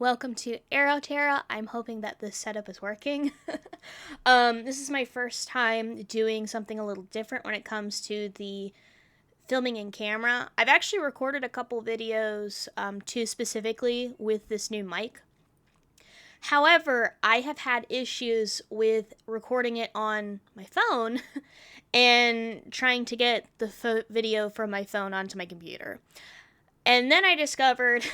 Welcome to Aro-Tarot. I'm hoping that this setup is working. This is my first time doing something a little different when it comes to the filming in camera. I've actually recorded a couple videos, two specifically, with this new mic. However, I have had issues with recording it on my phone and trying to get the video from my phone onto my computer. And then I discovered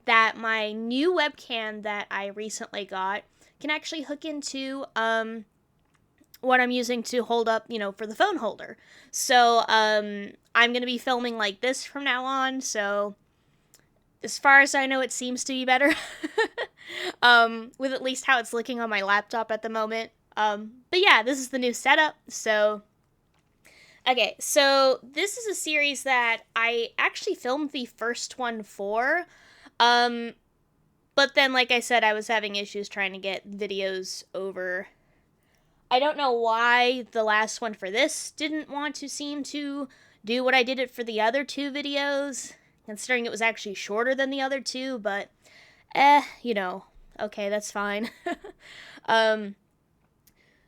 that my new webcam that I recently got can actually hook into what I'm using to hold up, for the phone holder. So I'm going to be filming like this from now on. So as far as I know, it seems to be better with at least how it's looking on my laptop at the moment. But yeah, this is the new setup. So okay, so this is a series that I actually filmed the first one for. But then, like I said, I was having issues trying to get videos over. I don't know why the last one for this didn't want to seem to do what I did it for the other two videos, considering it was actually shorter than the other two, but, okay, that's fine.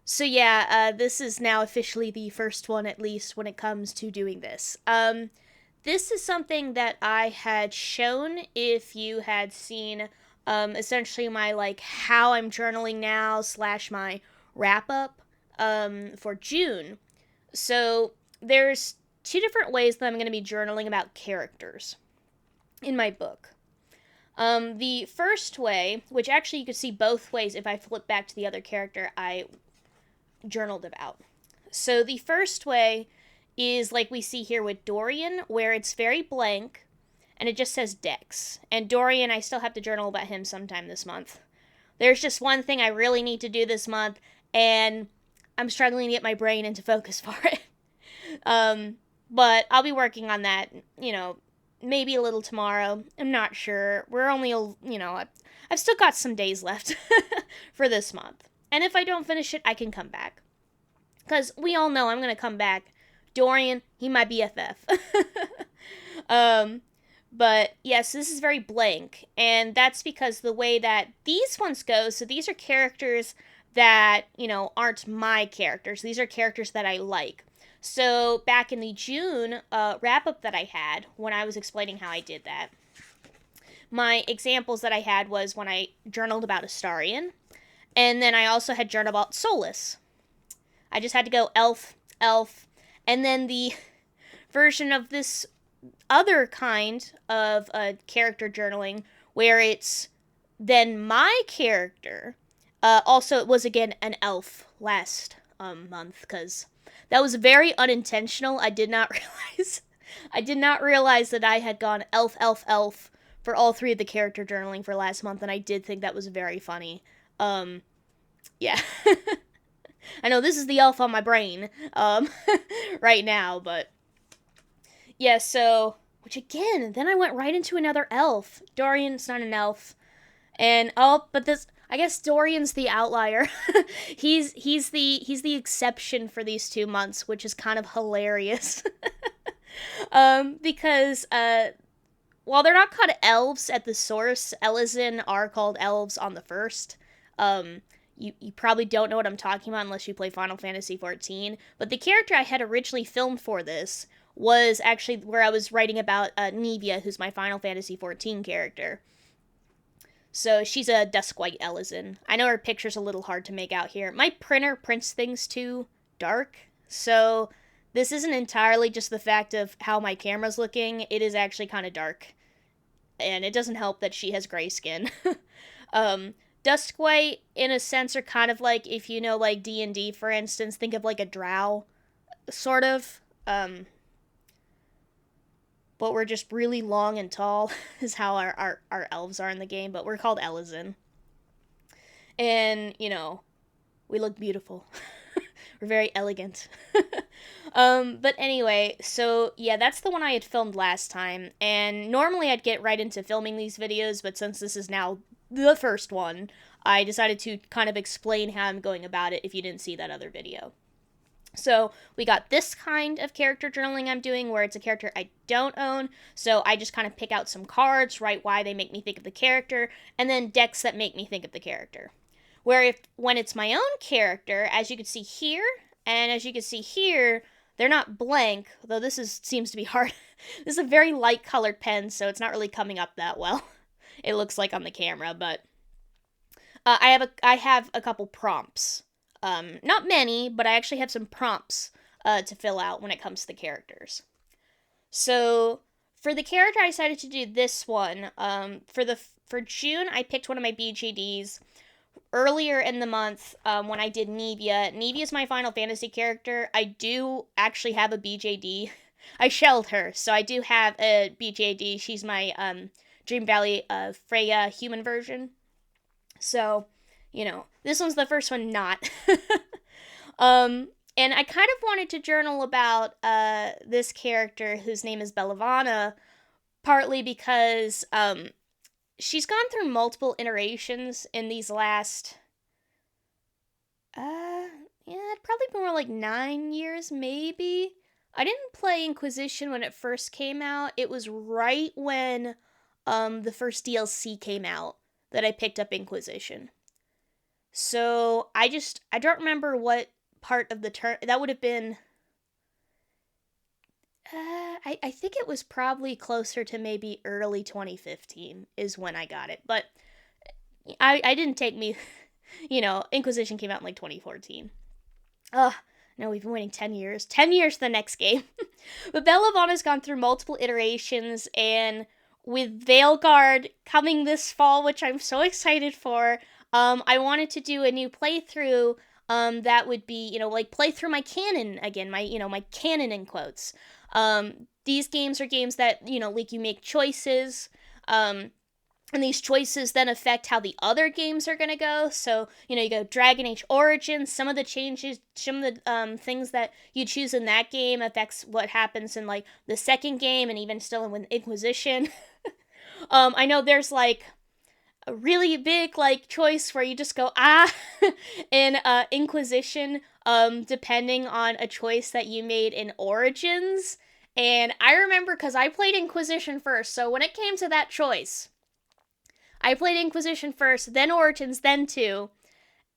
So yeah, this is now officially the first one, at least, when it comes to doing this. This is something that I had shown if you had seen, essentially my, how I'm journaling now / my wrap-up, for June. So, there's two different ways that I'm going to be journaling about characters in my book. The first way, which actually you could see both ways if I flip back to the other character I journaled about. So, the first way is like we see here with Dorian, where it's very blank, and it just says Dex. And Dorian, I still have to journal about him sometime this month. There's just one thing I really need to do this month, and I'm struggling to get my brain into focus for it. But I'll be working on that, maybe a little tomorrow. I'm not sure. We're only, I've still got some days left for this month. And if I don't finish it, I can come back. Because we all know I'm going to come back. Dorian, he might be FF. But yes, this is very blank, and that's because the way that these ones go, so these are characters that, aren't my characters. These are characters that I like. So back in the June wrap-up that I had, when I was explaining how I did that, my examples that I had was when I journaled about Astarion, and then I also had journaled about Solus. I just had to go elf, and then the version of this other kind of character journaling, where it's then my character. Also, it was again an elf last month, because that was very unintentional. I did not realize that I had gone elf for all three of the character journaling for last month, and I did think that was very funny. Yeah. I know this is the elf on my brain, right now, but yeah, so, which again, then I went right into another elf. Dorian's not an elf, and, but this, I guess Dorian's the outlier. he's the exception for these 2 months, which is kind of hilarious. Because, while they're not called elves at the source, Elysian are called elves on the first. You probably don't know what I'm talking about unless you play Final Fantasy XIV, but the character I had originally filmed for this was actually where I was writing about Nevia, who's my Final Fantasy XIV character. So she's a Duskwhite Elysian. I know her picture's a little hard to make out here. My printer prints things too dark, so this isn't entirely just the fact of how my camera's looking. It is actually kind of dark, and it doesn't help that she has gray skin. Duskwhite, in a sense, are kind of like, if you know, like, D&D, for instance, think of, like, a drow, sort of, but we're just really long and tall, is how our elves are in the game, but we're called Elysian. And, we look beautiful. We're very elegant. But anyway, so, yeah, that's the one I had filmed last time, and normally I'd get right into filming these videos, but since this is now the first one, I decided to kind of explain how I'm going about it if you didn't see that other video. So we got this kind of character journaling I'm doing where it's a character I don't own. So I just kind of pick out some cards, write why they make me think of the character, and then decks that make me think of the character. Where if when it's my own character, as you can see here, and as you can see here, they're not blank, though seems to be hard. This is a very light colored pen, so it's not really coming up that well. It looks like on the camera, but I have a couple prompts. Not many, but I actually have some prompts to fill out when it comes to the characters. So for the character, I decided to do this one. For June, I picked one of my BJDs earlier in the month when I did Nevia. Nevia is my Final Fantasy character. I do actually have a BJD. I shelled her, so I do have a BJD. She's my Dream Valley Freya human version. So, this one's the first one not. And I kind of wanted to journal about this character whose name is Bellavana, partly because she's gone through multiple iterations in these last, probably more like 9 years, maybe. I didn't play Inquisition when it first came out. It was right when the first DLC came out that I picked up Inquisition. So I don't remember what part of the turn that would have been. I think it was probably closer to maybe early 2015 is when I got it, but I didn't take me. Inquisition came out in like 2014. No, we've been waiting 10 years. 10 years for the next game. But Bellavana's gone through multiple iterations, and with Veilguard coming this fall, which I'm so excited for, I wanted to do a new playthrough that would be, play through my canon again, my canon in quotes. These games are games that, like you make choices, and these choices then affect how the other games are going to go. So, you go Dragon Age Origins, some of the things that you choose in that game affects what happens in, like, the second game, and even still in Inquisition. I know there's, like, a really big, like, choice where you just go, in Inquisition, depending on a choice that you made in Origins. And I remember, because I played Inquisition first, so when it came to that choice, I played Inquisition first, then Origins, then 2.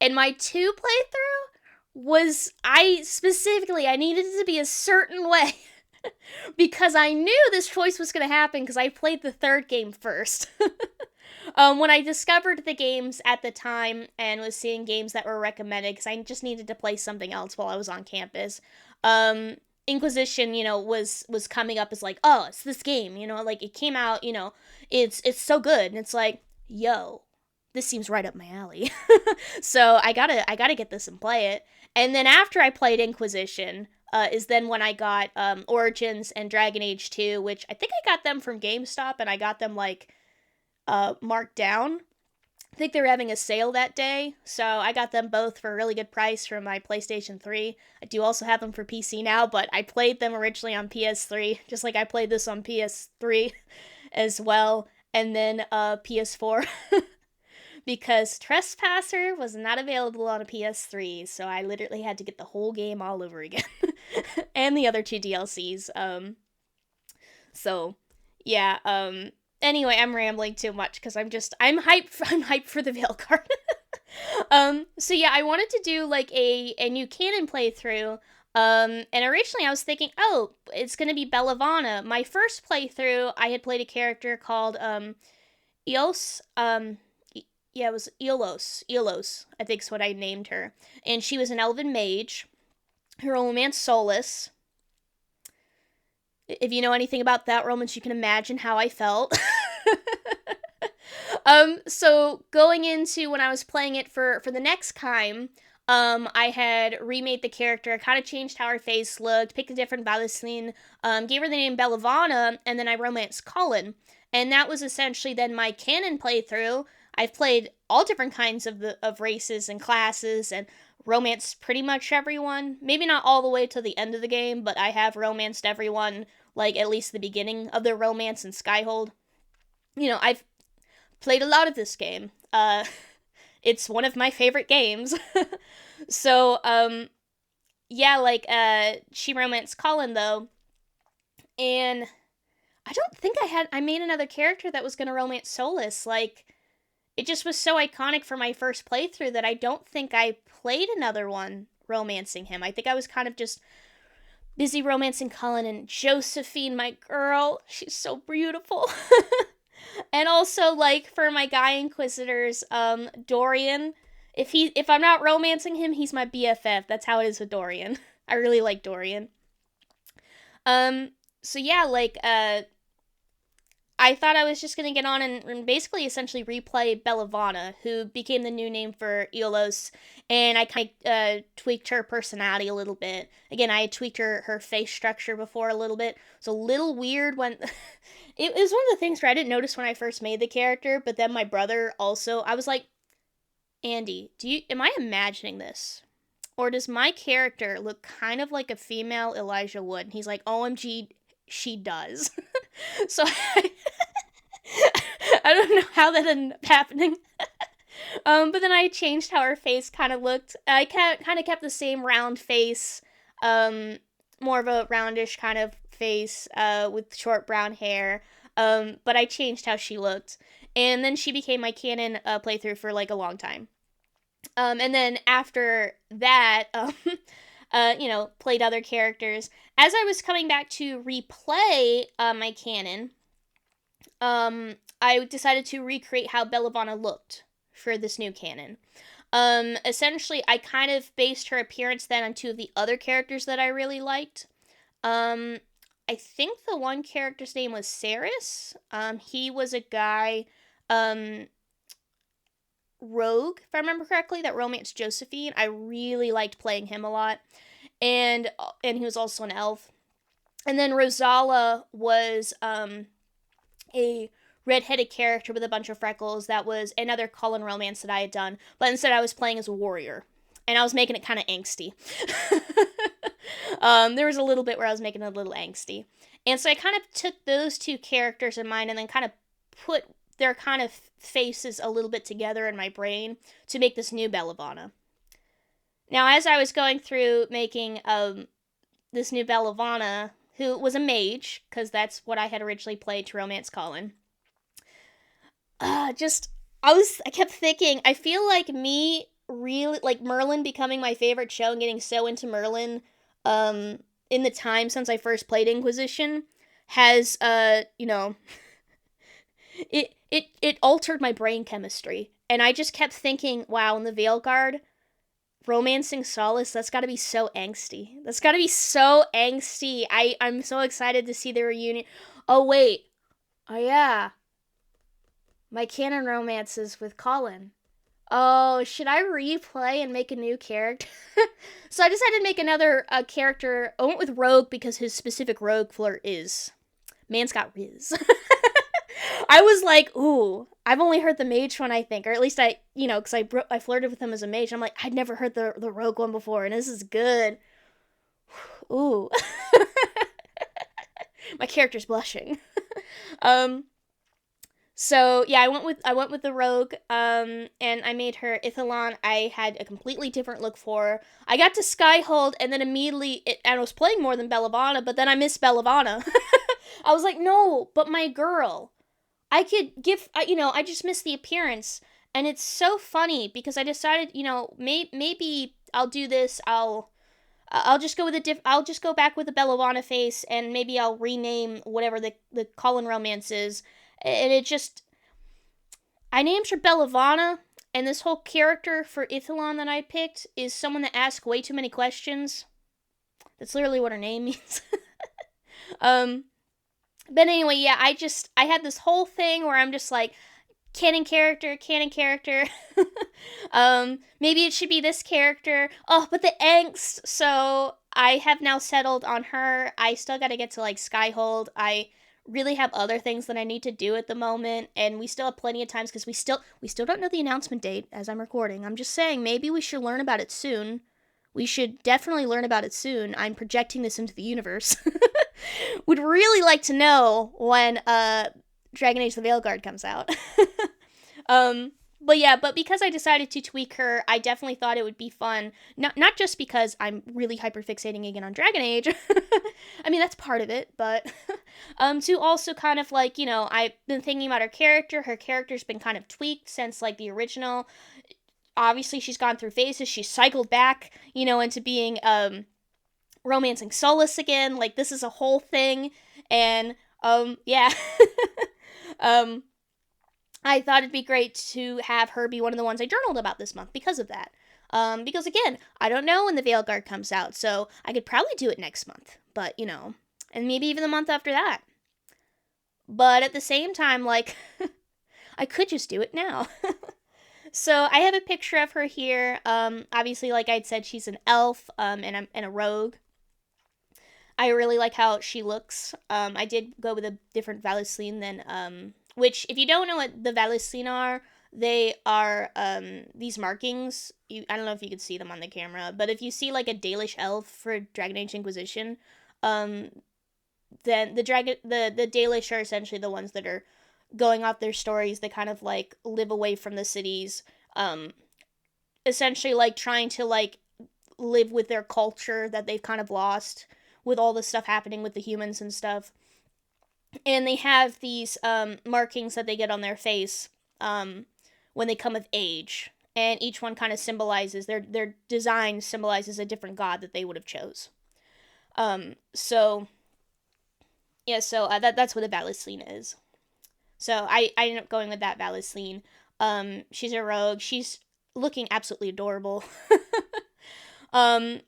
And my 2 playthrough was, I needed it to be a certain way. Because I knew this choice was going to happen because I played the 3rd game first. When I discovered the games at the time and was seeing games that were recommended, because I just needed to play something else while I was on campus, Inquisition, was coming up as like, oh, it's this game, like it came out, it's so good, and it's like, yo, this seems right up my alley. So I gotta get this and play it. And then after I played Inquisition, is then when I got Origins and Dragon Age 2, which I think I got them from GameStop, and I got them like marked down. I think they were having a sale that day, so I got them both for a really good price for my PlayStation 3. I do also have them for PC now, but I played them originally on PS3, just like I played this on PS3 as well, and then PS4, because Trespasser was not available on a PS3, so I literally had to get the whole game all over again, and the other 2 DLCs. So, yeah, anyway, I'm rambling too much because I'm hyped for the Veilguard. So yeah, I wanted to do like a new canon playthrough. And originally I was thinking, oh, it's gonna be Bellavana. My first playthrough, I had played a character called Eos. Yeah, it was Eolos. Eolos, I think is what I named her. And she was an elven mage. Her romance Solus. If you know anything about that romance, you can imagine how I felt. So going into when I was playing it for the next time, I had remade the character, kind of changed how her face looked, picked a different Valicine, gave her the name Bellavana, and then I romanced Colin. And that was essentially then my canon playthrough. I've played all different kinds of races and classes, and romanced pretty much everyone. Maybe not all the way to the end of the game, but I have romanced everyone, like at least the beginning of their romance in Skyhold. I've played a lot of this game. It's one of my favorite games. So, yeah, like, she romanced Colin, though, and I don't think I made another character that was gonna romance Solus. Like, it just was so iconic for my first playthrough that I don't think I played another one romancing him. I think I was kind of just busy romancing Cullen, and Josephine, my girl, she's so beautiful. And also, like, for my guy Inquisitors, Dorian, if I'm not romancing him, he's my BFF. That's how it is with Dorian. I really like Dorian. So yeah, like, I thought I was just going to get on and basically essentially replay Bellavana, who became the new name for Eolos, and I kind of tweaked her personality a little bit. Again, I had tweaked her face structure before a little bit. It's a little weird when... It was one of the things where I didn't notice when I first made the character, but then my brother also... I was like, Andy, am I imagining this? Or does my character look kind of like a female Elijah Wood? And he's like, OMG, she does. So I don't know how that ended up happening. But then I changed how her face kind of looked. I kind of kept the same round face, more of a roundish kind of face, with short brown hair. But I changed how she looked. And then she became my canon playthrough for like a long time. And then after that, played other characters. As I was coming back to replay my canon, I decided to recreate how Bellavana looked for this new canon. Essentially, I kind of based her appearance then on two of the other characters that I really liked. I think the one character's name was Ceres. He was a guy, rogue, if I remember correctly, that romanced Josephine. I really liked playing him a lot. And he was also an elf. And then Rosala was a redheaded character with a bunch of freckles. That was another Cullen romance that I had done, but instead I was playing as a warrior, and I was making it kind of angsty. There was a little bit where I was making it a little angsty, and so I kind of took those two characters in mind and then kind of put their kind of faces a little bit together in my brain to make this new Bellavana. Now, as I was going through making this new Bellavana, who was a mage, because that's what I had originally played to romance Colin. I kept thinking, I feel like me really, like Merlin becoming my favorite show and getting so into Merlin, in the time since I first played Inquisition, has, it altered my brain chemistry. And I just kept thinking, wow, in the Veilguard, romancing Solace, that's gotta be so angsty. I'm so excited to see the reunion. Oh, wait. Oh, yeah. My canon romances with Colin. Oh, should I replay and make a new character? So I decided to make another character. I went with Rogue because his specific rogue flirt is... Man's got Riz. I was like, ooh, I've only heard the mage one, I think. Or at least because I flirted with him as a mage. I'm like, I'd never heard the rogue one before, and this is good. Ooh. My character's blushing. So yeah, I went with the rogue, and I made her Ithalon. I had a completely different look for her. I got to Skyhold, and then immediately, and I was playing more than Bellavana, but then I missed Bellavana. I was like, no, but my girl. I could give, I just missed the appearance, and it's so funny, because I decided, maybe I'll do this, I'll just go with I'll just go back with the Bellavana face, and maybe I'll rename whatever the Colin romance is, and I named her Bellavana, and this whole character for Ithalon that I picked is someone that asks way too many questions. That's literally what her name means. But anyway, yeah, I had this whole thing where I'm just like, canon character. Maybe it should be this character. Oh, but the angst. So I have now settled on her. I still gotta get to, like, Skyhold. I really have other things that I need to do at the moment, and we still have plenty of times, because we still don't know the announcement date as I'm recording. I'm just saying, maybe we should learn about it soon. We should definitely learn about it soon. I'm projecting this into the universe. Would really like to know when Dragon Age the Veilguard comes out. But yeah, but because I decided to tweak her, I definitely thought it would be fun. Not just because I'm really hyperfixating again on Dragon Age. I mean, that's part of it, but to also kind of like, I've been thinking about her character. Her character's been kind of tweaked since like the original. Obviously, she's gone through phases. She's cycled back, into being romancing Solus again. Like, this is a whole thing. And yeah. I thought it'd be great to have her be one of the ones I journaled about this month because of that. Because again, I don't know when the Veilguard comes out, so I could probably do it next month. But, and maybe even the month after that. But at the same time, like, I could just do it now. So I have a picture of her here. Obviously, like I'd said, she's an elf and a rogue. I really like how she looks. I did go with a different Valisline than which, if you don't know what the Valisline are, they are these markings. I don't know if you could see them on the camera, but if you see like a Dalish elf for Dragon Age Inquisition, then the Dalish are essentially the ones that are going off their stories. They kind of like live away from the cities, essentially like trying to like live with their culture that they've kind of lost with all the stuff happening with the humans and stuff. And they have these markings that they get on their face when they come of age. And each one kind of symbolizes, their design symbolizes a different god that they would have chose. So that's what a Valisline is. So I ended up going with that Valisline. She's a rogue. She's looking absolutely adorable. I'm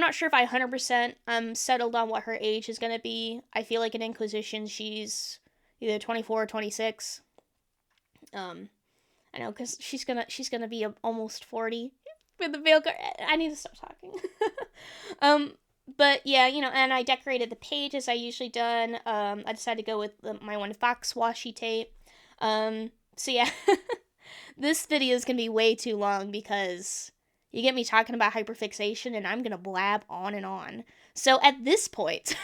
not sure if I 100% settled on what her age is going to be. I feel like in Inquisition she's either 24 or 26. I know, because she's gonna be almost 40 with the Veilguard. I need to stop talking. But yeah, and I decorated the page as I usually done. I decided to go with my one fox washi tape. So yeah, this video is gonna be way too long because you get me talking about hyperfixation and I'm gonna blab on and on. So at this point,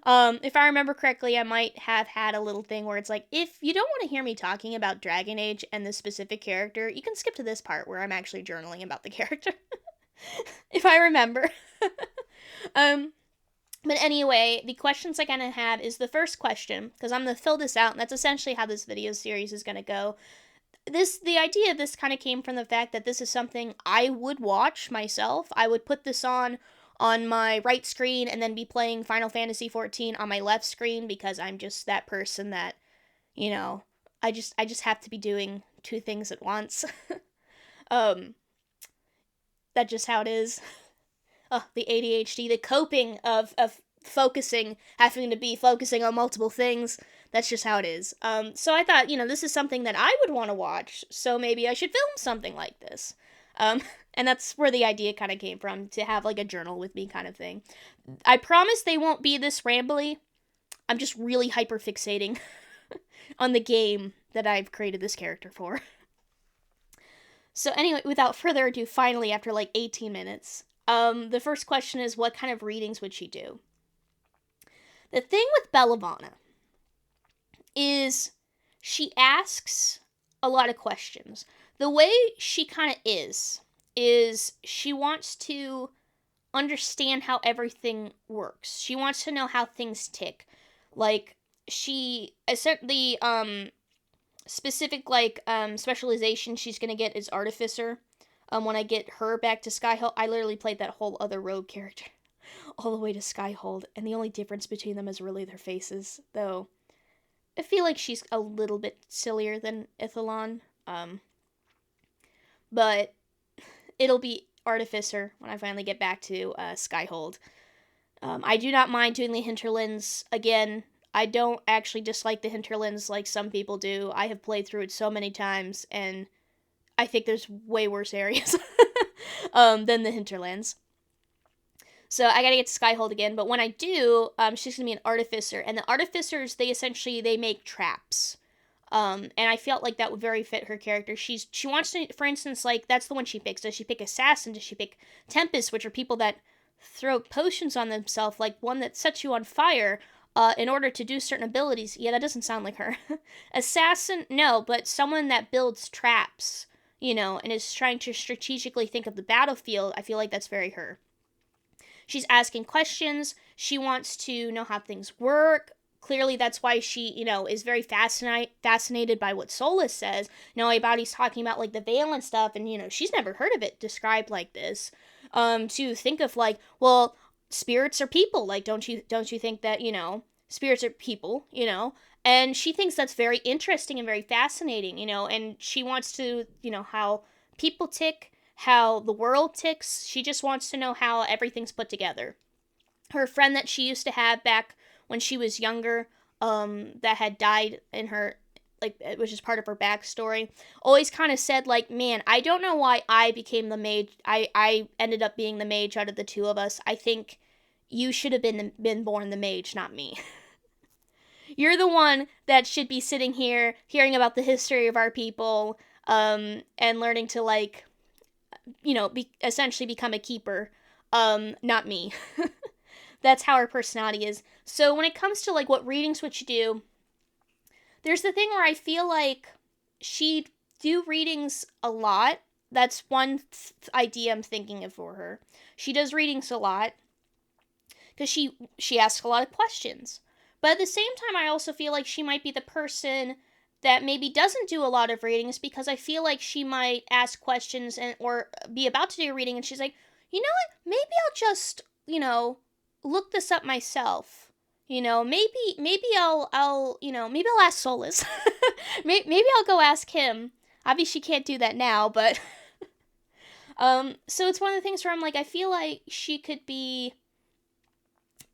if I remember correctly, I might have had a little thing where it's like, if you don't want to hear me talking about Dragon Age and this specific character, you can skip to this part where I'm actually journaling about the character. If I remember. But anyway, the questions I'm gonna have is the first question, because I'm gonna fill this out, and that's essentially how this video series is gonna go. The idea of this kind of came from the fact that this is something I would watch myself. I would put this on my right screen and then be playing Final Fantasy XIV on my left screen because I'm just that person that, I just have to be doing two things at once. That's just how it is. The ADHD, the coping of focusing, having to be focusing on multiple things. That's just how it is. So I thought, this is something that I would want to watch, so maybe I should film something like this. And that's where the idea kind of came from, to have like a journal with me kind of thing. I promise they won't be this rambly. I'm just really hyperfixating on the game that I've created this character for. So anyway, without further ado, finally, after like 18 minutes, the first question is, what kind of readings would she do? The thing with Bellavana is she asks a lot of questions. The way she kind of is she wants to understand how everything works. She wants to know how things tick. Like, she the specific specialization she's gonna get is Artificer. When I get her back to Skyhold, I literally played that whole other rogue character all the way to Skyhold, and the only difference between them is really their faces, though I feel like she's a little bit sillier than Ithalon. But it'll be Artificer when I finally get back to Skyhold. I do not mind doing the hinterlands again. I don't actually dislike the hinterlands like some people do. I have played through it so many times, and I think there's way worse areas than the hinterlands. So I gotta get to Skyhold again, but when I do, she's gonna be an Artificer, and the Artificers, they make traps. And I felt like that would very fit her character. She wants to, for instance, like, that's the one she picks. Does she pick Assassin? Does she pick Tempest, which are people that throw potions on themselves, like one that sets you on fire? in order to do certain abilities. Yeah, that doesn't sound like her. Assassin, no, but someone that builds traps, and is trying to strategically think of the battlefield. I feel like that's very her. She's asking questions. She wants to know how things work. Clearly, that's why she, is very fascinated by what Solus says. Everybody's talking about, like, the veil and stuff, and, she's never heard of it described like this. To think of, like, well, spirits are people. Like, don't you think that, spirits are people, And she thinks that's very interesting and very fascinating, and she wants to, how people tick, how the world ticks. She just wants to know how everything's put together. Her friend that she used to have back when she was younger, that had died in her, like, which is part of her backstory, always kind of said, like, man, I don't know why I became the mage. I ended up being the mage out of the two of us. I think you should have been born the mage, not me. You're the one that should be sitting here hearing about the history of our people, and learning to, like, essentially become a keeper, not me. That's how her personality is. So when it comes to, like, what readings would she do, there's the thing where I feel like she'd do readings a lot. That's one idea I'm thinking of for her. She does readings a lot because she asks a lot of questions. But at the same time, I also feel like she might be the person that maybe doesn't do a lot of readings, because I feel like she might ask questions or be about to do a reading, and she's like, you know what? Maybe I'll just, look this up myself. Maybe I'll maybe I'll ask Solus. Maybe I'll go ask him. Obviously, she can't do that now, but so it's one of the things where I'm like, I feel like she could be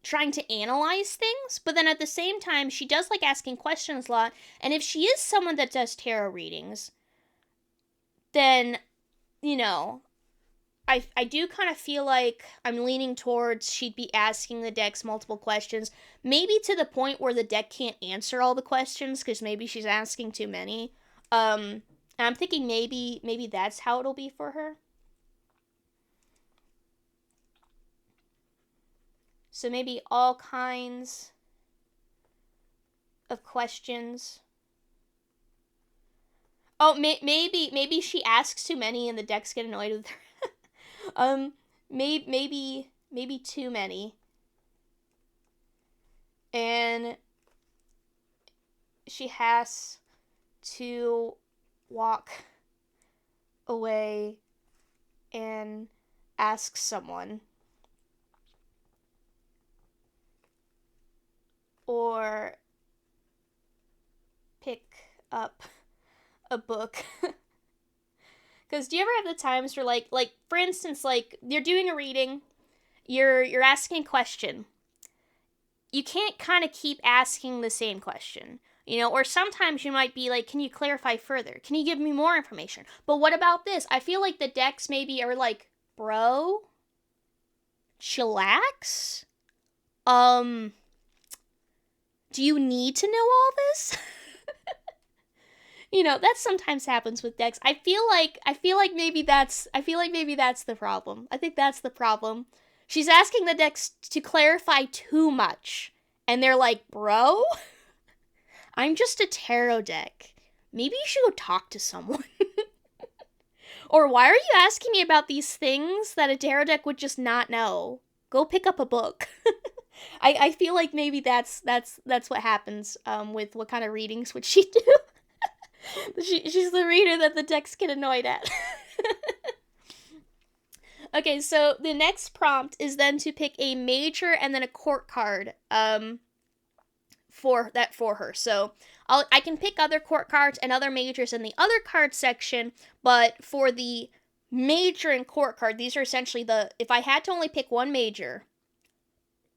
trying to analyze things, but then at the same time, she does like asking questions a lot. And if she is someone that does tarot readings, then, I do kind of feel like I'm leaning towards she'd be asking the decks multiple questions, maybe to the point where the deck can't answer all the questions because maybe she's asking too many. And I'm thinking maybe that's how it'll be for her. So maybe all kinds of questions. Oh, maybe she asks too many and the decks get annoyed with her. Maybe too many. And she has to walk away and ask someone. Or pick up a book. Because do you ever have the times where, like for instance, like, you're doing a reading, you're asking a question. You can't kind of keep asking the same question, or sometimes you might be like, can you clarify further? Can you give me more information? But what about this? I feel like the decks maybe are like, bro, chillax? Do you need to know all this? That sometimes happens with decks. I feel like maybe that's the problem. I think that's the problem. She's asking the decks to clarify too much. And they're like, bro, I'm just a tarot deck. Maybe you should go talk to someone. Or why are you asking me about these things that a tarot deck would just not know? Go pick up a book. I feel like maybe that's what happens with what kind of readings would she do. She's the reader that the decks get annoyed at. Okay, so the next prompt is then to pick a major and then a court card for her. So I can pick other court cards and other majors in the other card section, but for the major and court card, these are essentially if I had to only pick one major,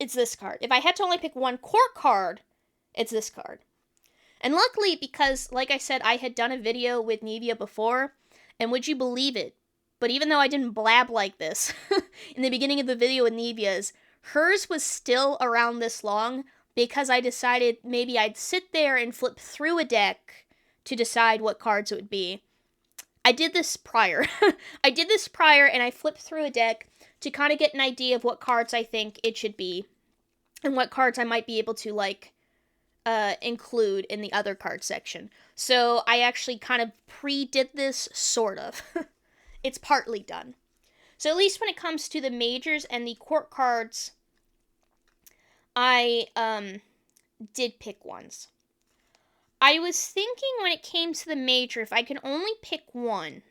it's this card. If I had to only pick one court card, it's this card. And luckily, because, like I said, I had done a video with Nevia before, and would you believe it? But even though I didn't blab like this in the beginning of the video with Nevia's, hers was still around this long because I decided maybe I'd sit there and flip through a deck to decide what cards it would be. I did this prior. And I flipped through a deck to kind of get an idea of what cards I think it should be. and what cards I might be able to, like, include in the other card section. So I actually kind of pre-did this, sort of. It's partly done. So at least when it comes to the majors and the court cards, I did pick ones. I was thinking when it came to the major, if I could only pick one,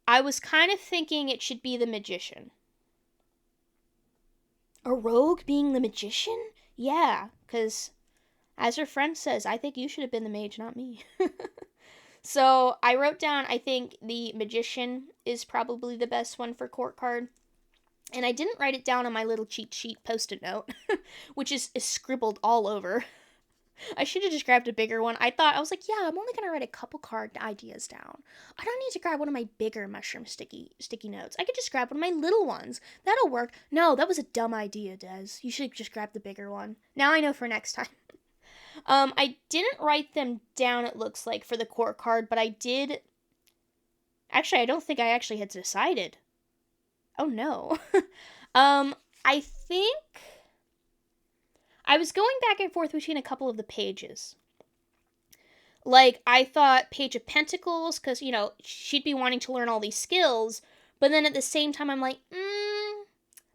I was kind of thinking it should be the Magician. A rogue being the Magician? Yeah, because as her friend says, I think you should have been the mage, not me. So I wrote down, I think the Magician is probably the best one for court card. And I didn't write it down on my little cheat sheet post-it note, which is scribbled all over. I should have just grabbed a bigger one. I was like, yeah, I'm only going to write a couple card ideas down. I don't need to grab one of my bigger mushroom sticky notes. I could just grab one of my little ones. That'll work. No, that was a dumb idea, Des. You should just grab the bigger one. Now I know for next time. I didn't write them down, it looks like, for the court card, but I did... Actually, I don't think I actually had decided. Oh, no. I think... I was going back and forth between a couple of the pages. Like, I thought Page of Pentacles, because, you know, she'd be wanting to learn all these skills, but then at the same time, I'm like,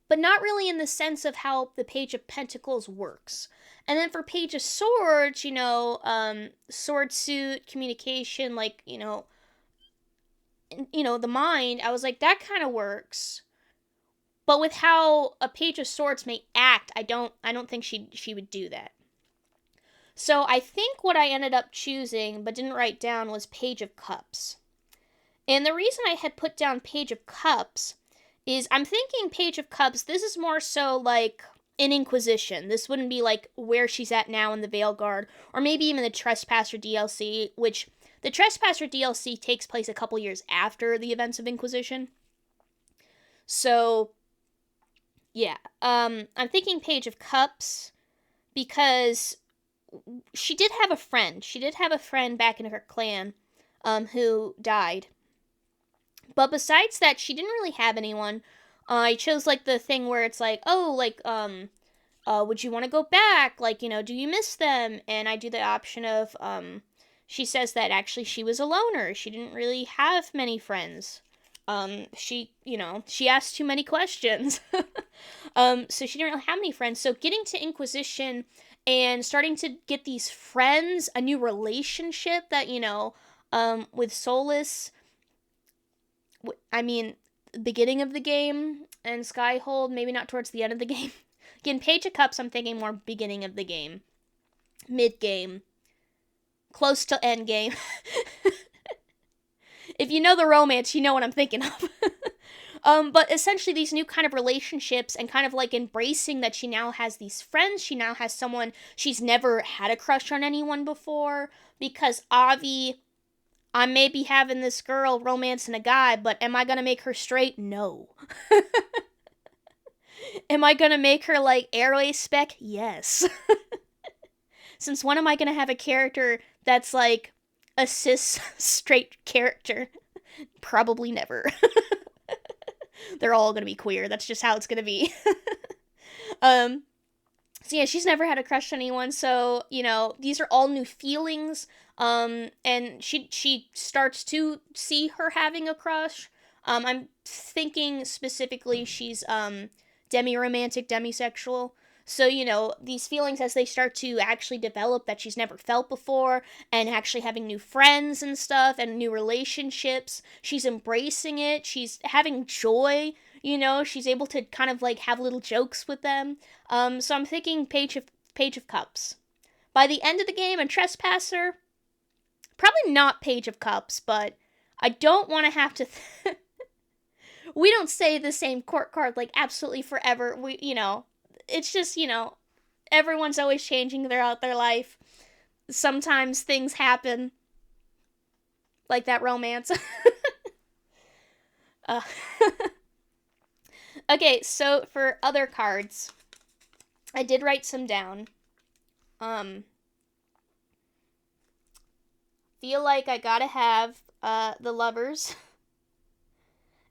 but not really in the sense of how the Page of Pentacles works. And then for Page of Swords, you know, sword suit, communication, like, you know, the mind, I was like, that kind of works. But with how a Page of Swords may act, I don't think she would do that. So I think what I ended up choosing, but didn't write down, was Page of Cups. And the reason I had put down Page of Cups is I'm thinking Page of Cups, this is more so like in Inquisition. This wouldn't be like where she's at now in the Veilguard, or maybe even the Trespasser DLC, which the Trespasser DLC takes place a couple years after the events of Inquisition. So, yeah. I'm thinking Page of Cups because she did have a friend. She did have a friend back in her clan who died. But besides that, she didn't really have anyone. I chose, like, the thing where it's like, oh, like, would you want to go back? Like, you know, do you miss them? And I do the option of, she says that actually she was a loner. She didn't really have many friends. She asked too many questions. So she didn't really have any friends. So getting to Inquisition and starting to get these friends, a new relationship that, you know, with Solus, I mean, beginning of the game, and Skyhold, maybe not towards the end of the game. Again, Page of Cups, I'm thinking more beginning of the game. Mid-game. Close to end game. If you know the romance, you know what I'm thinking of. But essentially these new kind of relationships and kind of like embracing that she now has these friends. She now has someone, she's never had a crush on anyone before. Because Avi, I may be having this girl romancing a guy, but am I gonna make her straight? No. Am I gonna make her like Arrow spec? Yes. Since when am I gonna have a character that's like a cis straight character? Probably never. They're all gonna be queer. That's just how it's gonna be. So yeah, she's never had a crush on anyone, so, you know, these are all new feelings, and she starts to see her having a crush. I'm thinking specifically she's, demi-romantic, demisexual, so, you know, these feelings as they start to actually develop that she's never felt before, and actually having new friends and stuff, and new relationships, she's embracing it, she's having joy. You know, she's able to kind of like have little jokes with them. So I'm thinking Page of Cups. By the end of the game, a Trespasser, probably not Page of Cups, but I don't want to have to. We don't say the same court card like absolutely forever. It's just, everyone's always changing throughout their life. Sometimes things happen, like that romance. Okay, so for other cards, I did write some down. Feel like I gotta have the Lovers.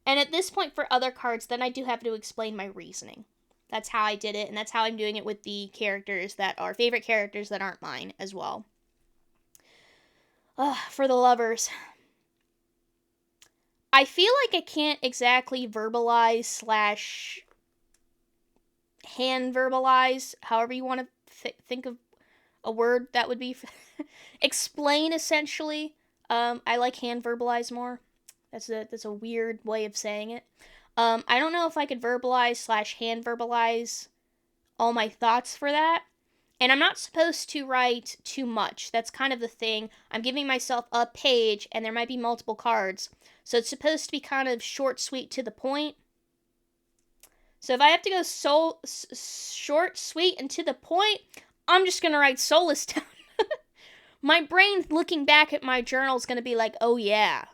And at this point for other cards, then I do have to explain my reasoning. That's how I did it, and that's how I'm doing it with the characters that are favorite characters that aren't mine as well. For the lovers. I feel like I can't exactly verbalize slash hand verbalize, however you want to think of a word that would be. Explain, essentially. I like hand verbalize more. That's a weird way of saying it. I don't know if I could verbalize slash hand verbalize all my thoughts for that. And I'm not supposed to write too much. That's kind of the thing. I'm giving myself a page, and there might be multiple cards. So it's supposed to be kind of short, sweet, to the point. So if I have to go short, sweet, and to the point, I'm just going to write soulless down. My brain looking back at my journal is going to be like, oh yeah.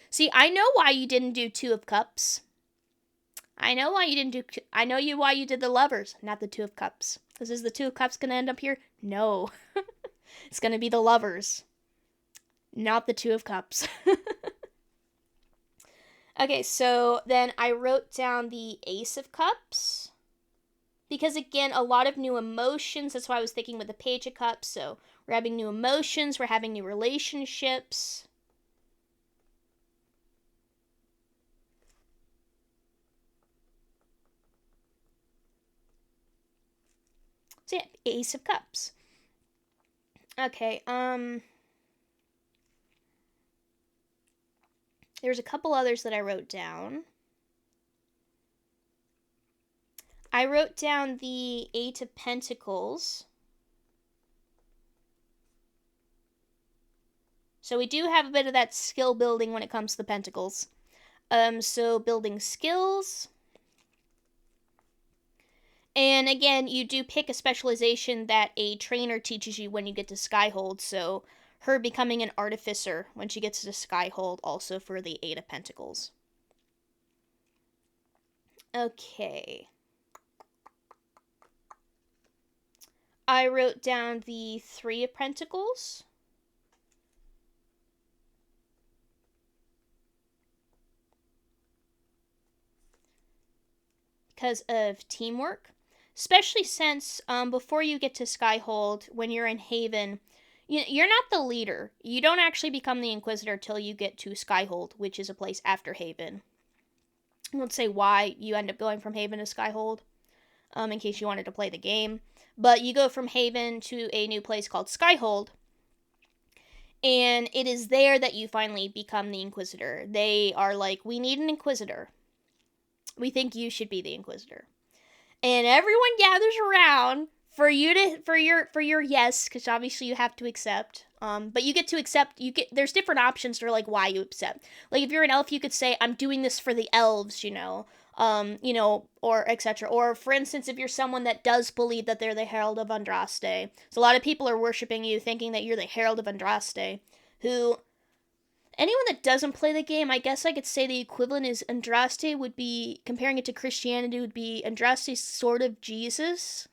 See, I know why you didn't do Two of Cups. I know why you didn't do... I know why you did the lovers, not the Two of Cups. Because is the Two of Cups going to end up here? No. It's going to be the lovers. Not the Two of Cups. Okay, so then I wrote down the Ace of Cups. Because, again, a lot of new emotions. That's why I was thinking with the Page of Cups. So we're having new emotions. We're having new relationships. So yeah, Ace of Cups. Okay, there's a couple others that I wrote down. I wrote down the Eight of Pentacles. So we do have a bit of that skill building when it comes to the Pentacles. So building skills. And again, you do pick a specialization that a trainer teaches you when you get to Skyhold. So her becoming an artificer when she gets to Skyhold, also for the Eight of Pentacles. Okay. I wrote down the Three of Pentacles. Because of teamwork. Especially since before you get to Skyhold, when you're in Haven, you're not the leader. You don't actually become the Inquisitor till you get to Skyhold, which is a place after Haven. I won't say why you end up going from Haven to Skyhold, in case you wanted to play the game. But you go from Haven to a new place called Skyhold, and it is there that you finally become the Inquisitor. They are like, we need an Inquisitor. We think you should be the Inquisitor. And everyone gathers around for your yes, because obviously you have to accept. But you get to accept. There's different options for like why you accept. Like if you're an elf, you could say I'm doing this for the elves, or etc. Or for instance, if you're someone that does believe that they're the Herald of Andraste, so a lot of people are worshiping you, thinking that you're the Herald of Andraste, who. Anyone that doesn't play the game, I guess I could say the equivalent is Andraste would be, comparing it to Christianity, would be Andraste's sort of Jesus.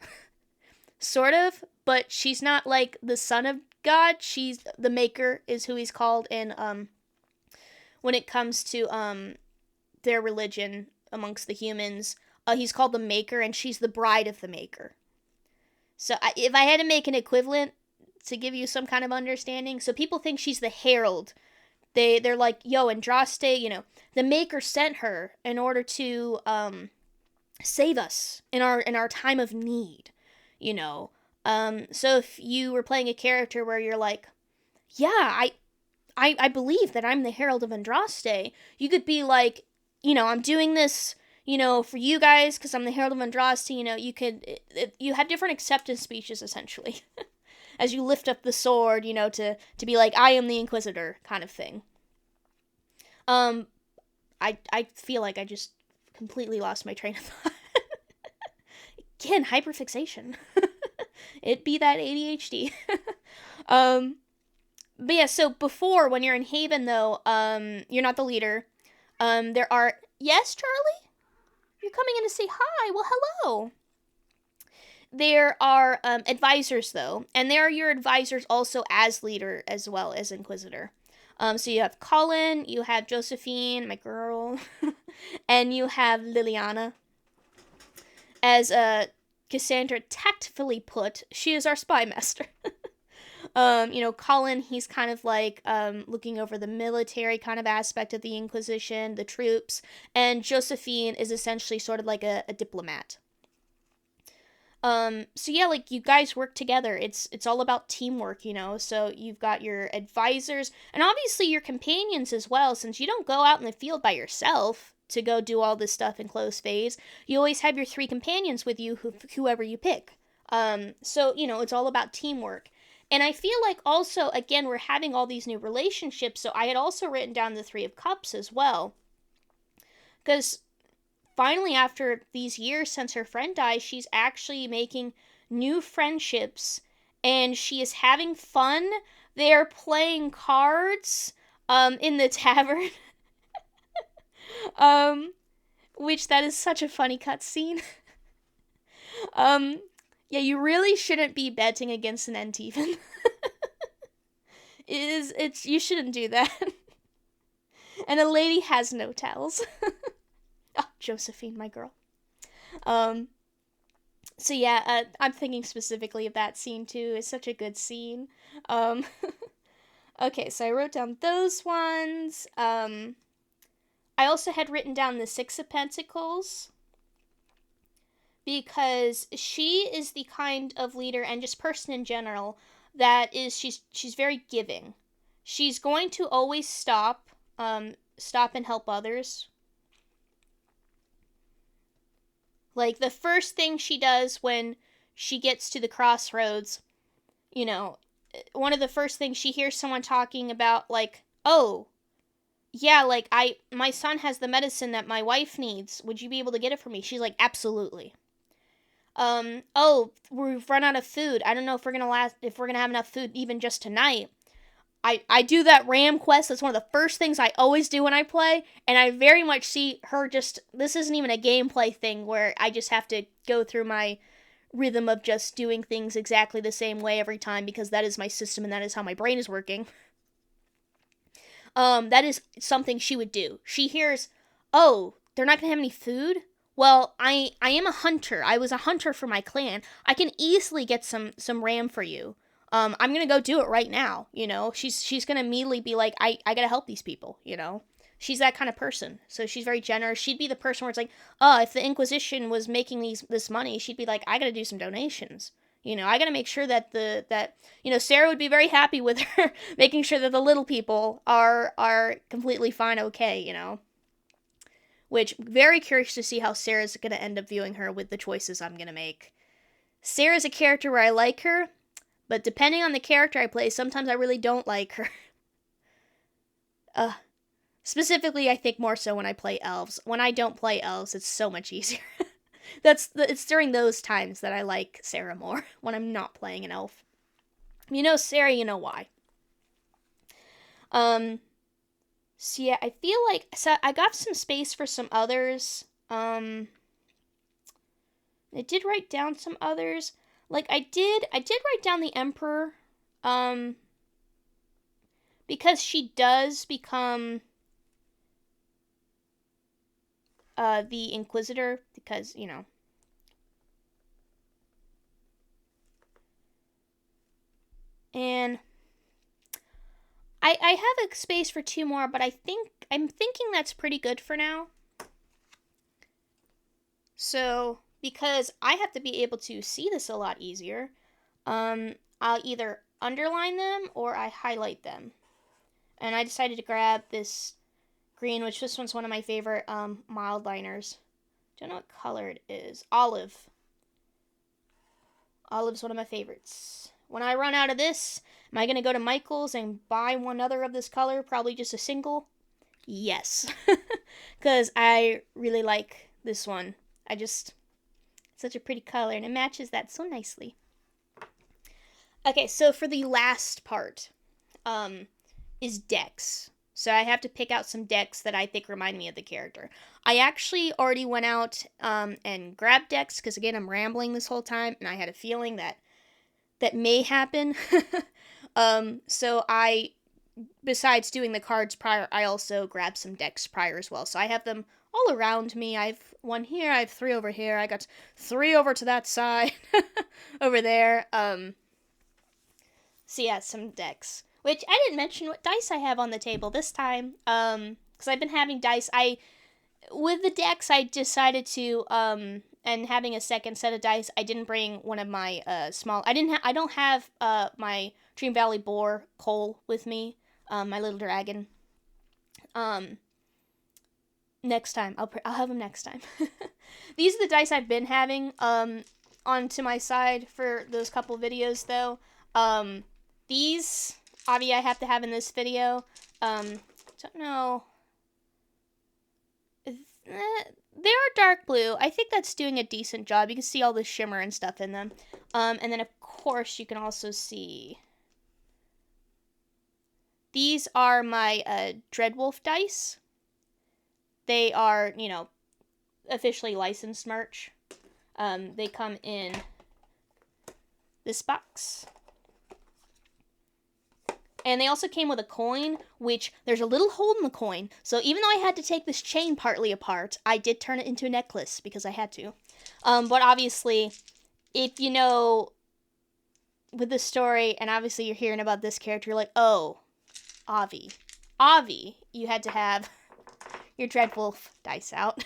Sort of, but she's not like the son of God. She's the Maker is who he's called in, when it comes to, their religion amongst the humans. He's called the Maker, and she's the bride of the Maker. So if I had to make an equivalent to give you some kind of understanding, so people think she's the Herald. They're like, yo, Andraste, the Maker sent her in order to save us in our time of need, So if you were playing a character where you're like, yeah, I believe that I'm the Herald of Andraste, you could be like, I'm doing this, for you guys because I'm the Herald of Andraste. You have different acceptance speeches essentially. As you lift up the sword, to be like, I am the Inquisitor, kind of thing. I feel like I just completely lost my train of thought. Again, hyperfixation. It be that ADHD. But yeah, so before, when you're in Haven, though, you're not the leader. There are... Yes, Charlie? You're coming in to say hi. Well, hello. There are advisors, though, and they are your advisors also as leader as well as Inquisitor. So you have Colin, you have Josephine, my girl, and you have Liliana. As Cassandra tactfully put, she is our spy master. Colin, he's kind of like looking over the military kind of aspect of the Inquisition, the troops, and Josephine is essentially sort of like a diplomat. So yeah, like you guys work together. It's all about teamwork, So you've got your advisors and obviously your companions as well, since you don't go out in the field by yourself to go do all this stuff in close phase. You always have your 3 companions with you, whoever you pick. So it's all about teamwork. And I feel like also, again, we're having all these new relationships, so I had also written down the 3 of Cups as well. Because finally, after these years since her friend died, she's actually making new friendships, and she is having fun. They're playing cards in the tavern. Which that is such a funny cutscene. Yeah, you really shouldn't be betting against an Entivan. You shouldn't do that. And a lady has no towels. Oh, Josephine, my girl. So yeah, I'm thinking specifically of that scene too. It's such a good scene. Okay, so I wrote down those ones. I also had written down the 6 of Pentacles, because she is the kind of leader and just person in general that is she's very giving. She's going to always stop and help others. Like the first thing she does when she gets to the crossroads, one of the first things she hears someone talking about, like, oh, yeah, like my son has the medicine that my wife needs. Would you be able to get it for me? She's like, absolutely. Oh, we've run out of food. I don't know if we're gonna have enough food even just tonight. I do that ram quest. That's one of the first things I always do when I play, and I very much see her this isn't even a gameplay thing where I just have to go through my rhythm of just doing things exactly the same way every time, because that is my system and that is how my brain is working. That is something she would do. She hears, oh, they're not gonna have any food? Well, I am a hunter. I was a hunter for my clan. I can easily get some ram for you. I'm gonna go do it right now. She's gonna immediately be like, I gotta help these people. She's that kind of person. So she's very generous. She'd be the person where it's like, oh, if the Inquisition was making this money, she'd be like, I gotta do some donations. I gotta make sure that Sarah would be very happy with her, making sure that the little people are completely fine, okay. Which, very curious to see how Sarah's gonna end up viewing her with the choices I'm gonna make. Sarah's a character where I like her, but depending on the character I play, sometimes I really don't like her. Specifically, I think more so when I play elves. When I don't play elves, it's so much easier. It's during those times that I like Sarah more, when I'm not playing an elf. Sarah, you know why. So yeah, I feel like, so I got some space for some others. I did write down some others. Like I did write down the Emperor, because she does become the Inquisitor, because, and I have a space for 2 more, but I'm thinking that's pretty good for now. So, because I have to be able to see this a lot easier, I'll either underline them or I highlight them. And I decided to grab this green, which this one's one of my favorite mild liners. Don't know what color it is. Olive. Olive's one of my favorites. When I run out of this, am I going to go to Michael's and buy one other of this color? Probably just a single? Yes. Because I really like this one. It's such a pretty color, and it matches that so nicely. Okay, so for the last part, is decks. So I have to pick out some decks that I think remind me of the character. I actually already went out and grabbed decks, because again, I'm rambling this whole time, and I had a feeling that may happen. So I besides doing the cards prior, I also grabbed some decks prior as well. So I have them all around me. I have one here, I have 3 over here, I got 3 over to that side, over there. So yeah, some decks. Which, I didn't mention what dice I have on the table this time, because I've been having dice. With the decks, I decided to, and having a second set of dice, I didn't bring one of my, I don't have, my Dream Valley Boar Cole with me, my little dragon. Next time, I'll have them next time. These are the dice I've been having, onto my side for those couple videos, though. These, obviously, I have to have in this video. Don't know. They are dark blue. I think that's doing a decent job. You can see all the shimmer and stuff in them. And then, of course, you can also see... These are my Dreadwolf dice. They are, you know, officially licensed merch. They come in this box. And they also came with a coin, which there's a little hole in the coin. So even though I had to take this chain partly apart, I did turn it into a necklace because I had to. But obviously, if you know with the story, and obviously you're hearing about this character, you're like, oh, Avi, you had to have your Dreadwolf dice out.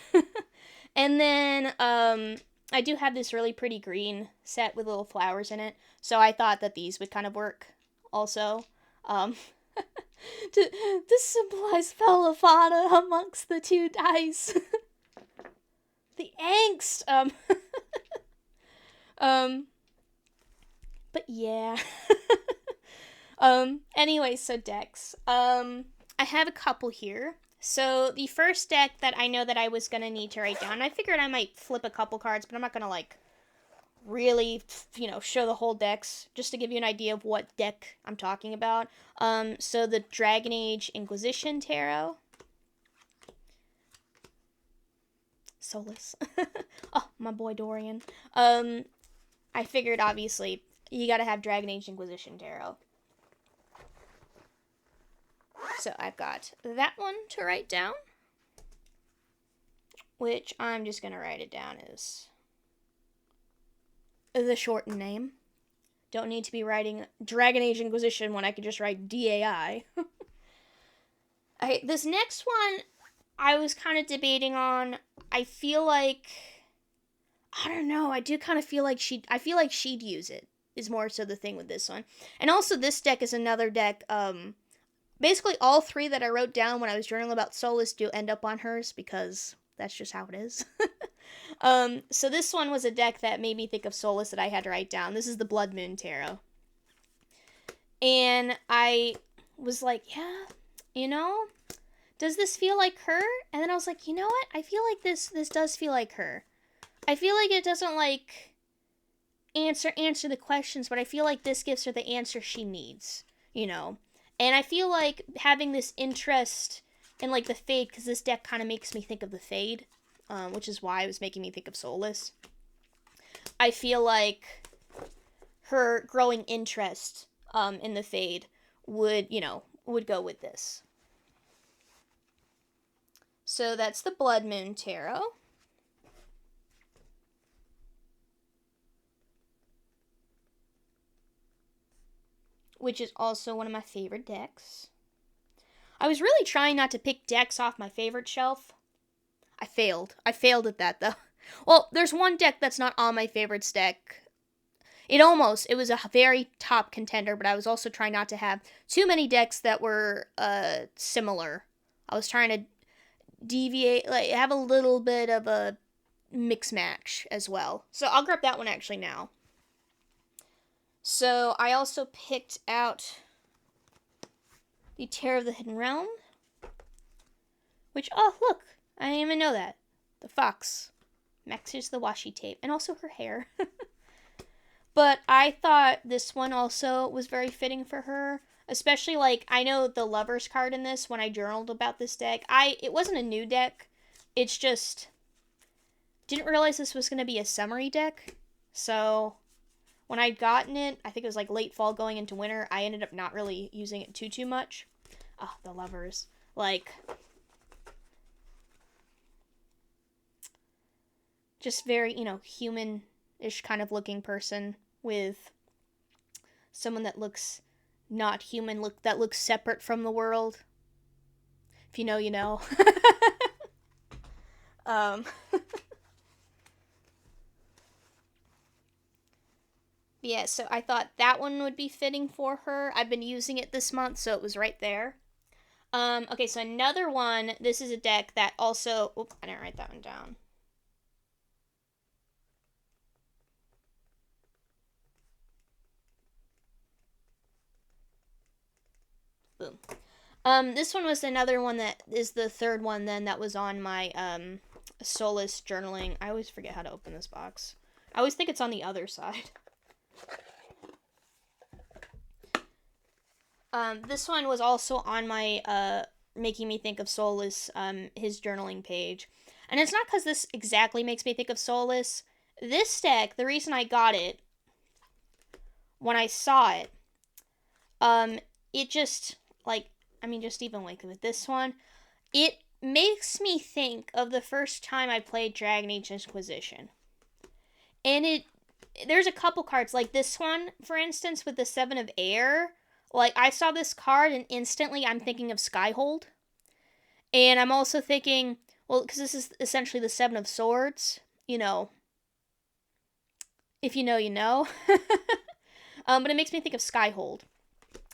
And then, I do have this really pretty green set with little flowers in it. So I thought that these would kind of work also. To symbolize Felafana amongst the 2 dice. The angst. But yeah. Anyway, so decks. I have a couple here. So the first deck that I know that I was gonna need to write down, I figured I might flip a couple cards, but I'm not gonna, like, really, you know, show the whole decks, just to give you an idea of what deck I'm talking about. So the Dragon Age Inquisition Tarot. Solus. Oh, my boy Dorian. I figured, obviously, you gotta have Dragon Age Inquisition Tarot. So I've got that one to write down, which I'm just gonna write it down as the shortened name. Don't need to be writing Dragon Age Inquisition when I could just write DAI. Okay, this next one I was kind of debating on. I feel like, I don't know, I do kind of feel like she'd use it, is more so the thing with this one. And also this deck is another deck, basically all 3 that I wrote down when I was journaling about Solus do end up on hers, because that's just how it is. So this one was a deck that made me think of Solus that I had to write down. This is the Bloodmoon Tarot. And I was like, yeah, you know, does this feel like her? And then I was like, you know what? I feel like this does feel like her. I feel like it doesn't, like, answer the questions, but I feel like this gives her the answer she needs, you know? And I feel like having this interest in, like, the Fade, because this deck kind of makes me think of the Fade, which is why it was making me think of Solus. I feel like her growing interest in the Fade would go with this. So that's the Bloodmoon Tarot. Which is also one of my favorite decks. I was really trying not to pick decks off my favorite shelf. I failed. I failed at that, though. Well, there's one deck that's not on my favorites deck. It was a very top contender, but I was also trying not to have too many decks that were similar. I was trying to deviate, like, have a little bit of a mix match as well. So I'll grab that one actually now. So I also picked out the Terror of the Hidden Realm, which, oh, look, I didn't even know that. The fox matches the washi tape, and also her hair. But I thought this one also was very fitting for her, especially, like, I know the Lover's card in this, when I journaled about this deck, it wasn't a new deck, it's just, didn't realize this was going to be a summery deck, so when I'd gotten it, I think it was like late fall going into winter, I ended up not really using it too much. Oh, the Lovers. Like, just very, human-ish kind of looking person with someone that looks not human, that looks separate from the world. If you know, you know. um, yeah, so I thought that one would be fitting for her. I've been using it this month, so it was right there. Okay, so another one. This is a deck that also... Oop, I didn't write that one down. Boom. This one was another one that is the third one then that was on my, Solace journaling. I always forget how to open this box. I always think it's on the other side. This one was also on my, Making Me Think of Solace, his journaling page. And it's not because this exactly makes me think of Solace. This deck, the reason I got it, when I saw it, it just, like, just even like with this one, it makes me think of the first time I played Dragon Age Inquisition. And there's a couple cards, like this one, for instance, with the Seven of Air. Like, I saw this card and instantly I'm thinking of Skyhold. And I'm also thinking, well, because this is essentially the Seven of Swords, if you know, you know. But it makes me think of Skyhold.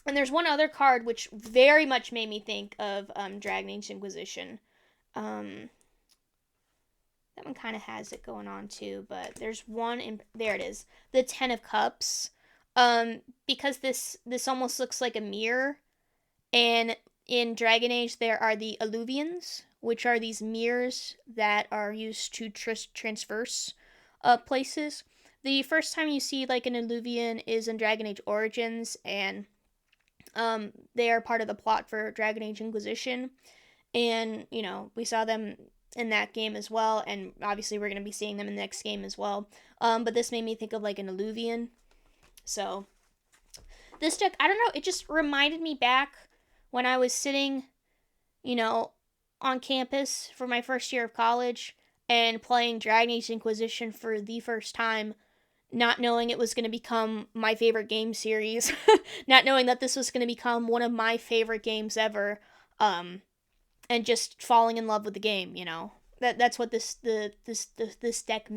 And there's one other card which very much made me think of Dragon Age Inquisition. That one kind of has it going on too, but there's one there it is, the Ten of Cups. Because this almost looks like a mirror, and in Dragon Age there are the Alluvians, which are these mirrors that are used to transverse places. The first time you see like an Alluvian is in Dragon Age Origins, and they are part of the plot for Dragon Age Inquisition. And, we saw them in that game as well, and obviously we're going to be seeing them in the next game as well. But this made me think of, like, an Alluvian. So, this deck, I don't know, it just reminded me back when I was sitting, on campus for my first year of college and playing Dragon Age Inquisition for the first time, not knowing it was going to become my favorite game series, not knowing that this was going to become one of my favorite games ever, and just falling in love with the game. That's what this deck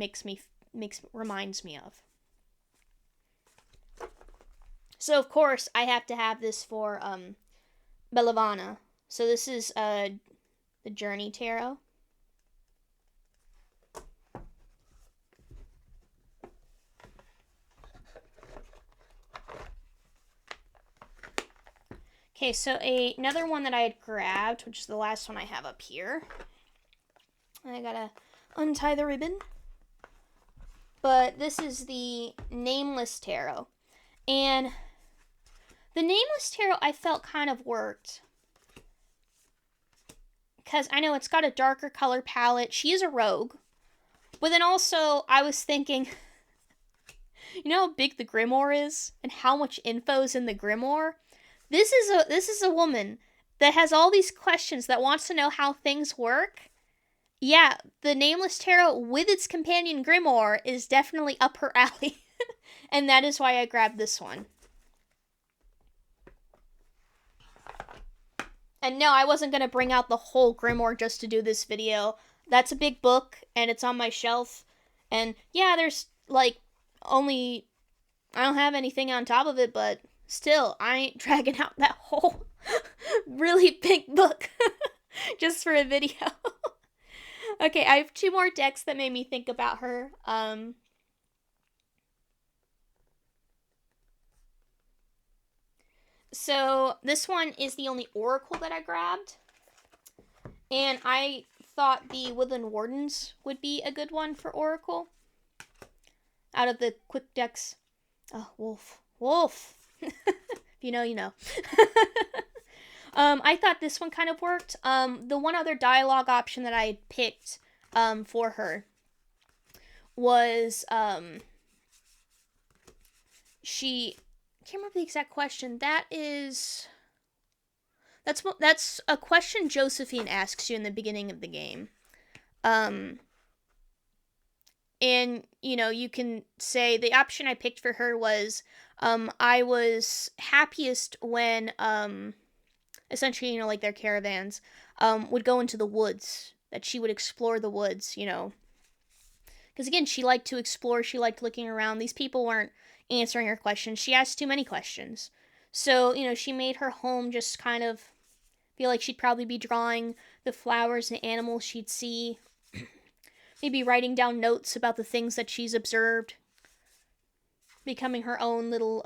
reminds me of. So of course I have to have this for Bellavana. So this is the Journey Tarot. Okay, so another one that I had grabbed, which is the last one I have up here. I gotta untie the ribbon. But this is the Nameless Tarot. And the Nameless Tarot I felt kind of worked. Because I know it's got a darker color palette. She is a rogue. But then also, I was thinking, you know how big the Grimoire is? And how much info is in the Grimoire? This is a woman that has all these questions, that wants to know how things work. Yeah, the Nameless Tarot with its companion Grimoire is definitely up her alley. And that is why I grabbed this one. And no, I wasn't going to bring out the whole Grimoire just to do this video. That's a big book, and it's on my shelf. And yeah, there's, like, I don't have anything on top of it, but still, I ain't dragging out that whole really big book just for a video. Okay, I have two more decks that made me think about her. So this one is the only Oracle that I grabbed. And I thought the Woodland Wardens would be a good one for Oracle. Out of the quick decks. Oh, Wolf. If you know, you know. I thought this one kind of worked. The one other dialogue option that I had picked for her was she... I can't remember the exact question. That is... That's a question Josephine asks you in the beginning of the game. And you can say the option I picked for her was I was happiest when essentially, like their caravans would go into the woods, that she would explore the woods, because again, she liked to explore, she liked looking around. These people weren't answering her questions. She asked too many questions. So, she made her home just kind of feel like she'd probably be drawing the flowers and animals she'd see, maybe writing down notes about the things that she's observed, becoming her own little,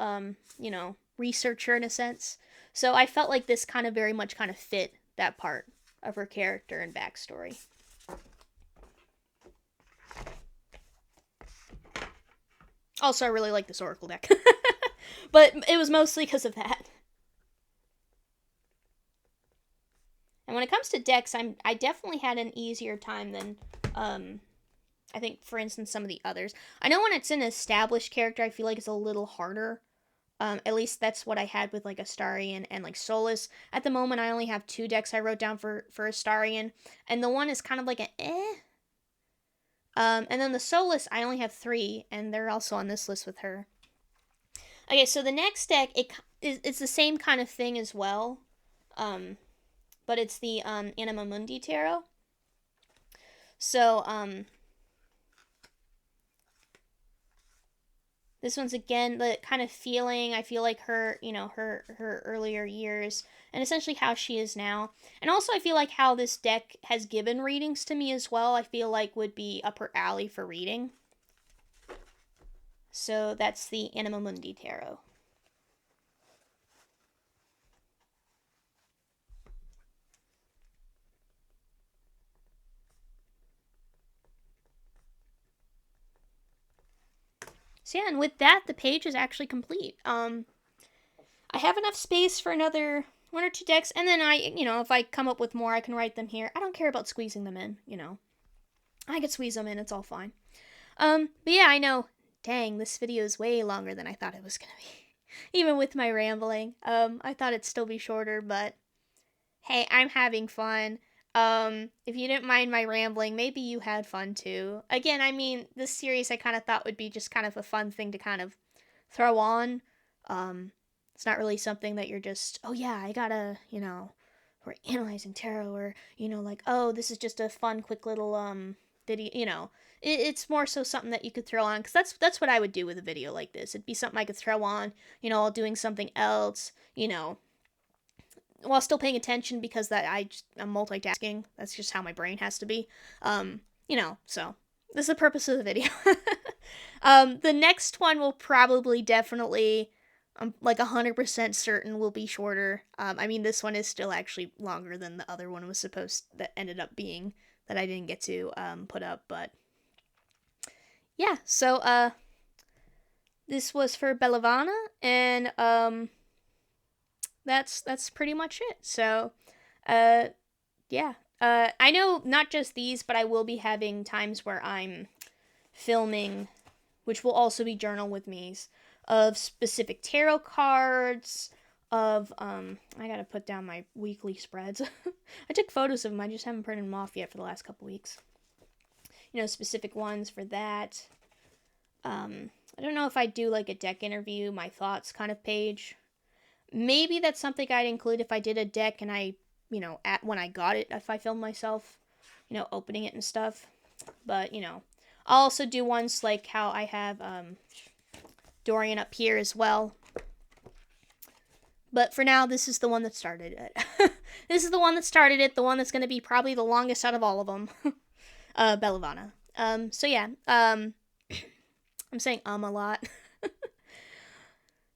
researcher in a sense. So I felt like this kind of very much kind of fit that part of her character and backstory. Also, I really like this Oracle deck. But it was mostly because of that. And when it comes to decks, I definitely had an easier time than, I think, for instance, some of the others. I know when it's an established character, I feel like it's a little harder. At least that's what I had with, like, Astarion and, like, Solus. At the moment, I only have 2 decks I wrote down for Astarion. And the one is kind of like an eh. And then the Solus, I only have 3. And they're also on this list with her. Okay, so the next deck, it's the same kind of thing as well. But it's the Anima Mundi Tarot. So, this one's, again, the kind of feeling, I feel like her, her earlier years, and essentially how she is now. And also, I feel like how this deck has given readings to me as well, I feel like would be up her alley for reading. So, that's the Anima Mundi Tarot. So yeah, and with that, the page is actually complete. I have enough space for another 1 or 2 decks, and then if I come up with more, I can write them here. I don't care about squeezing them in, I could squeeze them in, it's all fine. But yeah, I know, dang, this video is way longer than I thought it was gonna be. Even with my rambling. I thought it'd still be shorter, but hey, I'm having fun. If you didn't mind my rambling, maybe you had fun too. Again, I mean, this series I kind of thought would be just kind of a fun thing to kind of throw on. It's not really something that you're just, oh yeah, I gotta, we're analyzing tarot, or, like, oh, this is just a fun, quick little, video, it's more so something that you could throw on, because that's what I would do with a video like this. It'd be something I could throw on, while doing something else, while still paying attention, because I'm multitasking. That's just how my brain has to be. So this is the purpose of the video. The next one will probably definitely, like 100% certain, will be shorter. I mean, this one is still actually longer than the other one was that ended up being, that I didn't get to put up, but yeah, so this was for Bellavana, and that's pretty much it. So, yeah. I know not just these, but I will be having times where I'm filming, which will also be journal with me's, of specific tarot cards, of, I gotta put down my weekly spreads. I took photos of them, I just haven't printed them off yet for the last couple weeks. Specific ones for that. I don't know if I do, like, a deck interview, my thoughts kind of page. Maybe that's something I'd include if I did a deck and I, when I got it, if I filmed myself, opening it and stuff. But, I'll also do ones like how I have Dorian up here as well. But for now, this is the one that started it. This is the one that started it, the one that's going to be probably the longest out of all of them. Bellavana. So yeah, I'm saying a lot.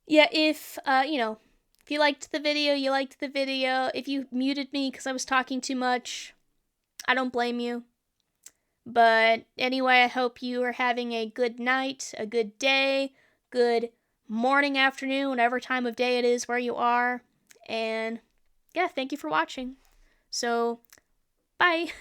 Yeah, if you liked the video, you liked the video. If you muted me because I was talking too much, I don't blame you. But anyway, I hope you are having a good night, a good day, good morning, afternoon, whatever time of day it is where you are. And yeah, thank you for watching. So, bye.